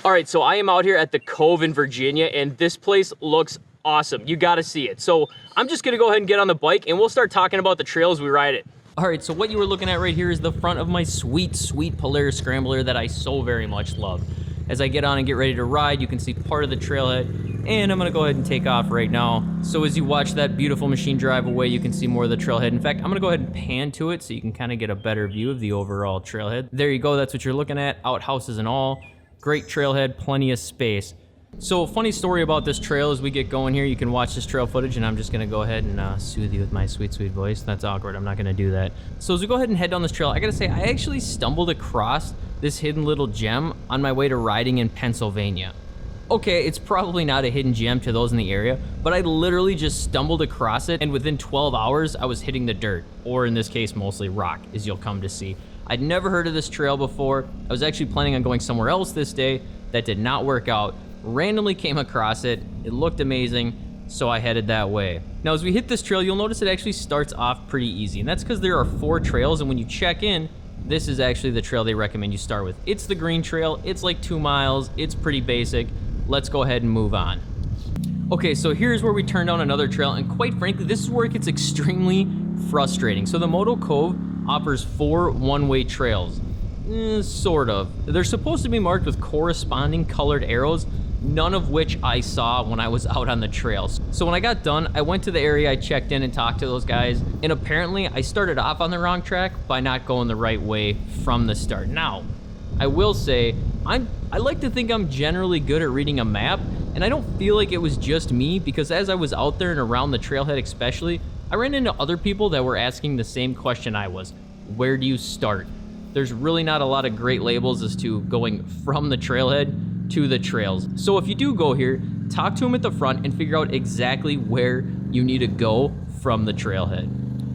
All right, so I am out here at the Cove in Virginia, and this place looks awesome. You gotta see it. So I'm just gonna go ahead and get on the bike, and we'll start talking about the trails we ride it. All right, so what you were looking at right here is the front of my sweet, sweet Polaris Scrambler that I so very much love. As I get on and get ready to ride, you can see part of the trailhead, and I'm gonna go ahead and take off right now. So as you watch that beautiful machine drive away, you can see more of the trailhead. In fact, I'm gonna go ahead and pan to it so you can kind of get a better view of the overall trailhead. There you go, that's what you're looking at, outhouses and all. Great trailhead, plenty of space. So funny story about this trail as we get going here, you can watch this trail footage, and I'm just gonna go ahead and soothe you with my sweet, sweet voice. That's awkward, I'm not gonna do that. So as we go ahead and head down this trail, I gotta say, I actually stumbled across this hidden little gem on my way to riding in Pennsylvania. Okay, it's probably not a hidden gem to those in the area, but I literally just stumbled across it, and within 12 hours, I was hitting the dirt, or in this case, mostly rock, as you'll come to see. I'd never heard of this trail before. I was actually planning on going somewhere else this day. That did not work out. Randomly came across it. It looked amazing, so I headed that way. Now, as we hit this trail, you'll notice it actually starts off pretty easy, and that's because there are 4 trails, and when you check in, this is actually the trail they recommend you start with. It's the green trail. It's like 2 miles. It's pretty basic. Let's go ahead and move on. Okay, so here's where we turn down another trail, and quite frankly, this is where it gets extremely frustrating. So the Moto Cove offers 4 one-way trails. Sort of. They're supposed to be marked with corresponding colored arrows, none of which I saw when I was out on the trails. So when I got done, I went to the area, I checked in and talked to those guys, and apparently I started off on the wrong track by not going the right way from the start. Now, I will say, I like to think I'm generally good at reading a map, and I don't feel like it was just me, because as I was out there and around the trailhead especially, I ran into other people that were asking the same question I was. Where do you start? There's really not a lot of great labels as to going from the trailhead to the trails. So if you do go here, talk to them at the front and figure out exactly where you need to go from the trailhead.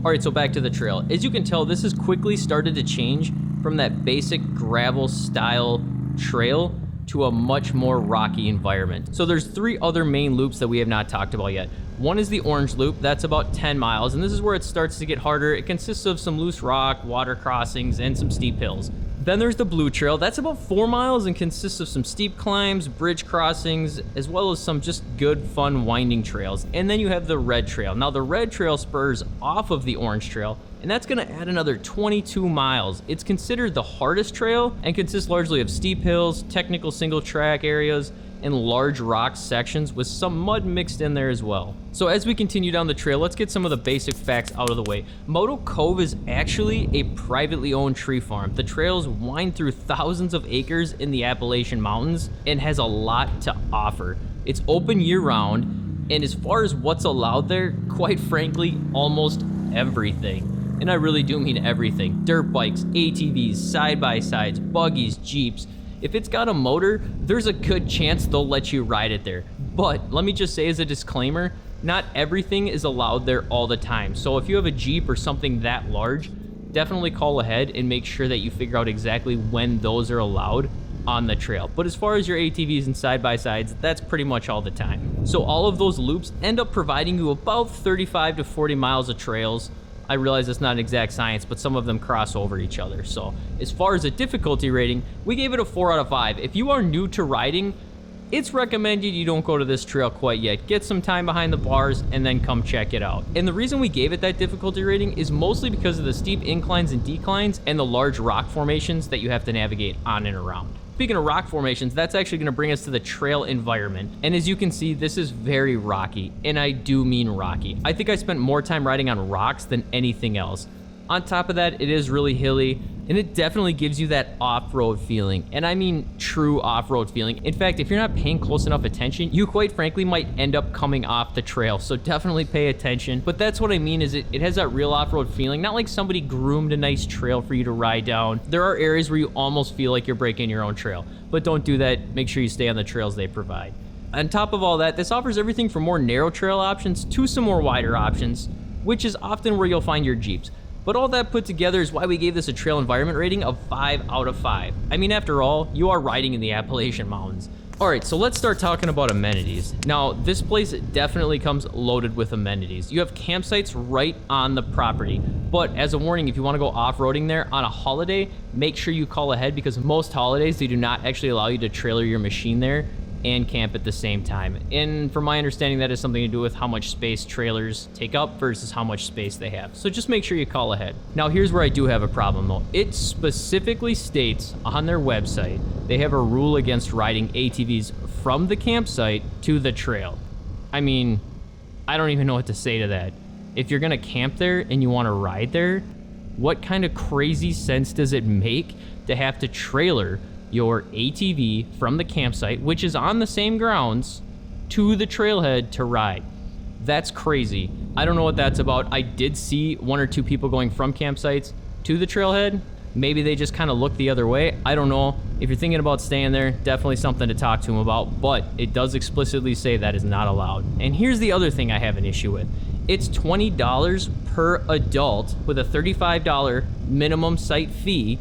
All right, so back to the trail. As you can tell, this has quickly started to change from that basic gravel style trail to a much more rocky environment. So there's 3 other main loops that we have not talked about yet. One is the orange loop, that's about 10 miles, and this is where it starts to get harder. It consists of some loose rock, water crossings, and some steep hills. Then there's the blue trail, that's about 4 miles and consists of some steep climbs, bridge crossings, as well as some just good, fun winding trails. And then you have the red trail. Now the red trail spurs off of the orange trail, and that's gonna add another 22 miles. It's considered the hardest trail and consists largely of steep hills, technical single track areas, and large rock sections with some mud mixed in there as well. So as we continue down the trail, let's get some of the basic facts out of the way. Moto Cove is actually a privately owned tree farm. The trails wind through thousands of acres in the Appalachian Mountains and has a lot to offer. It's open year-round, and as far as what's allowed there, quite frankly, almost everything. And I really do mean everything. Dirt bikes, ATVs, side-by-sides, buggies, Jeeps. If it's got a motor, there's a good chance they'll let you ride it there. But let me just say as a disclaimer, not everything is allowed there all the time. So if you have a Jeep or something that large, definitely call ahead and make sure that you figure out exactly when those are allowed on the trail. But as far as your ATVs and side-by-sides, that's pretty much all the time. So all of those loops end up providing you about 35 to 40 miles of trails. I realize it's not an exact science, but some of them cross over each other. So as far as a difficulty rating, we gave it a 4 out of 5. If you are new to riding, it's recommended you don't go to this trail quite yet. Get some time behind the bars and then come check it out. And the reason we gave it that difficulty rating is mostly because of the steep inclines and declines and the large rock formations that you have to navigate on and around. Speaking of rock formations, that's actually going to bring us to the trail environment. And as you can see, this is very rocky, and I do mean rocky. I think I spent more time riding on rocks than anything else. On top of that, it is really hilly, and it definitely gives you that off-road feeling. And I mean true off-road feeling. In fact, if you're not paying close enough attention, you quite frankly might end up coming off the trail. So definitely pay attention. But that's what I mean is it has that real off-road feeling. Not like somebody groomed a nice trail for you to ride down. There are areas where you almost feel like you're breaking your own trail. But don't do that. Make sure you stay on the trails they provide. On top of all that, this offers everything from more narrow trail options to some more wider options, which is often where you'll find your Jeeps. But all that put together is why we gave this a trail environment rating of 5 out of 5. I mean, after all, you are riding in the Appalachian Mountains. All right, so let's start talking about amenities. Now, this place definitely comes loaded with amenities. You have campsites right on the property, but as a warning, if you want to go off-roading there on a holiday, make sure you call ahead because most holidays, they do not actually allow you to trailer your machine there and camp at the same time. And from my understanding, that has something to do with how much space trailers take up versus how much space they have. So just make sure you call ahead. Now, here's where I do have a problem though. It specifically states on their website, they have a rule against riding ATVs from the campsite to the trail. I mean, I don't even know what to say to that. If you're gonna camp there and you wanna ride there, what kind of crazy sense does it make to have to trailer your ATV from the campsite, which is on the same grounds, to the trailhead to ride? That's crazy. I don't know what that's about. I did see 1 or 2 people going from campsites to the trailhead. Maybe they just kind of look the other way. I don't know. If you're thinking about staying there, definitely something to talk to them about, but it does explicitly say that is not allowed. And here's the other thing I have an issue with. It's $20 per adult with a $35 minimum site fee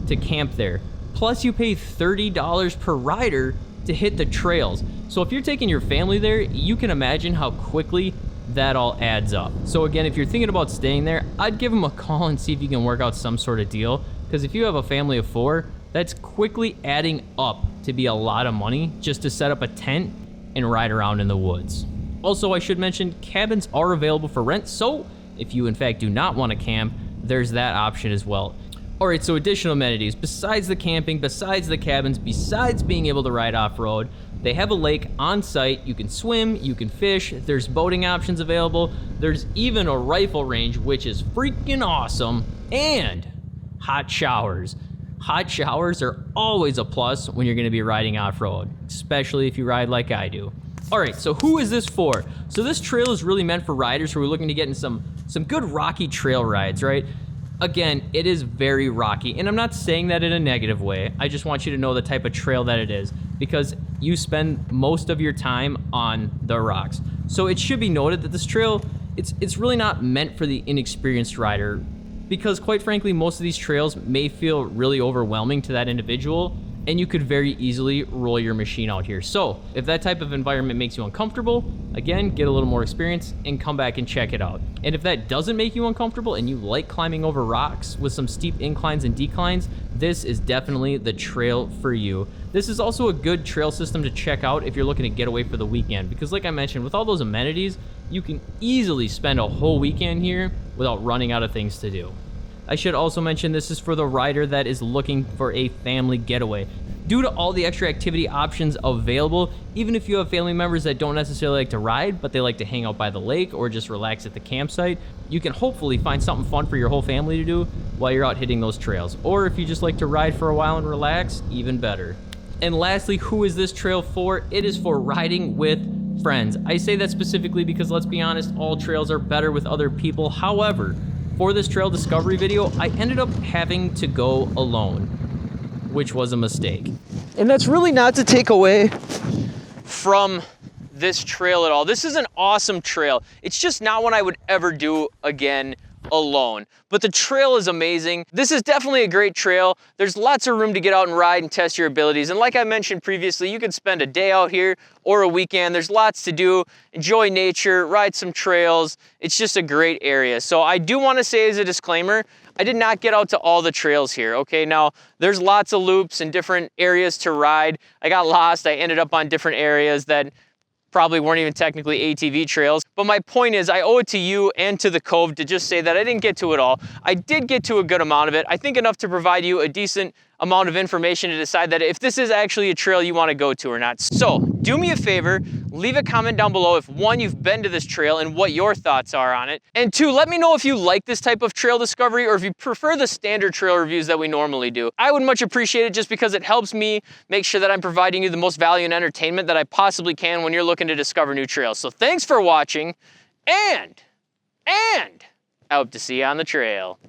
to camp there. Plus you pay $30 per rider to hit the trails. So if you're taking your family there, you can imagine how quickly that all adds up. So again, if you're thinking about staying there, I'd give them a call and see if you can work out some sort of deal. Because if you have a family of 4, that's quickly adding up to be a lot of money just to set up a tent and ride around in the woods. Also, I should mention cabins are available for rent. So if you in fact do not want to camp, there's that option as well. All right, so additional amenities, besides the camping, besides the cabins, besides being able to ride off-road, they have a lake on site. You can swim, you can fish, there's boating options available. There's even a rifle range, which is freaking awesome, and hot showers. Hot showers are always a plus when you're gonna be riding off-road, especially if you ride like I do. All right, so who is this for? So this trail is really meant for riders who are looking to get in some good rocky trail rides, right? Again, it is very rocky, and I'm not saying that in a negative way. I just want you to know the type of trail that it is, because you spend most of your time on the rocks. So it should be noted that this trail, it's really not meant for the inexperienced rider, because quite frankly, most of these trails may feel really overwhelming to that individual, and you could very easily roll your machine out here. So if that type of environment makes you uncomfortable, again, get a little more experience and come back and check it out. And if that doesn't make you uncomfortable and you like climbing over rocks with some steep inclines and declines, this is definitely the trail for you. This is also a good trail system to check out if you're looking to get away for the weekend, because like I mentioned, with all those amenities, you can easily spend a whole weekend here without running out of things to do. I should also mention this is for the rider that is looking for a family getaway. Due to all the extra activity options available, even if you have family members that don't necessarily like to ride, but they like to hang out by the lake or just relax at the campsite, you can hopefully find something fun for your whole family to do while you're out hitting those trails. Or if you just like to ride for a while and relax, even better. And lastly, who is this trail for? It is for riding with friends. I say that specifically because, let's be honest, all trails are better with other people. However, for this trail discovery video, I ended up having to go alone, which was a mistake. And that's really not to take away from this trail at all. This is an awesome trail. It's just not one I would ever do again alone. But the trail is amazing. This is definitely a great trail. There's lots of room to get out and ride and test your abilities. And like I mentioned previously, you can spend a day out here or a weekend. There's lots to do. Enjoy nature, ride some trails. It's just a great area. So I do want to say as a disclaimer, I did not get out to all the trails here, okay? Now, there's lots of loops and different areas to ride. I got lost. I ended up on different areas that probably weren't even technically ATV trails. But my point is, I owe it to you and to the Cove to just say that I didn't get to it all. I did get to a good amount of it. I think enough to provide you a decent amount of information to decide that if this is actually a trail you want to go to or not. So do me a favor, leave a comment down below if 1, you've been to this trail and what your thoughts are on it. And 2, let me know if you like this type of trail discovery or if you prefer the standard trail reviews that we normally do. I would much appreciate it just because it helps me make sure that I'm providing you the most value and entertainment that I possibly can when you're looking to discover new trails. So thanks for watching, and I hope to see you on the trail.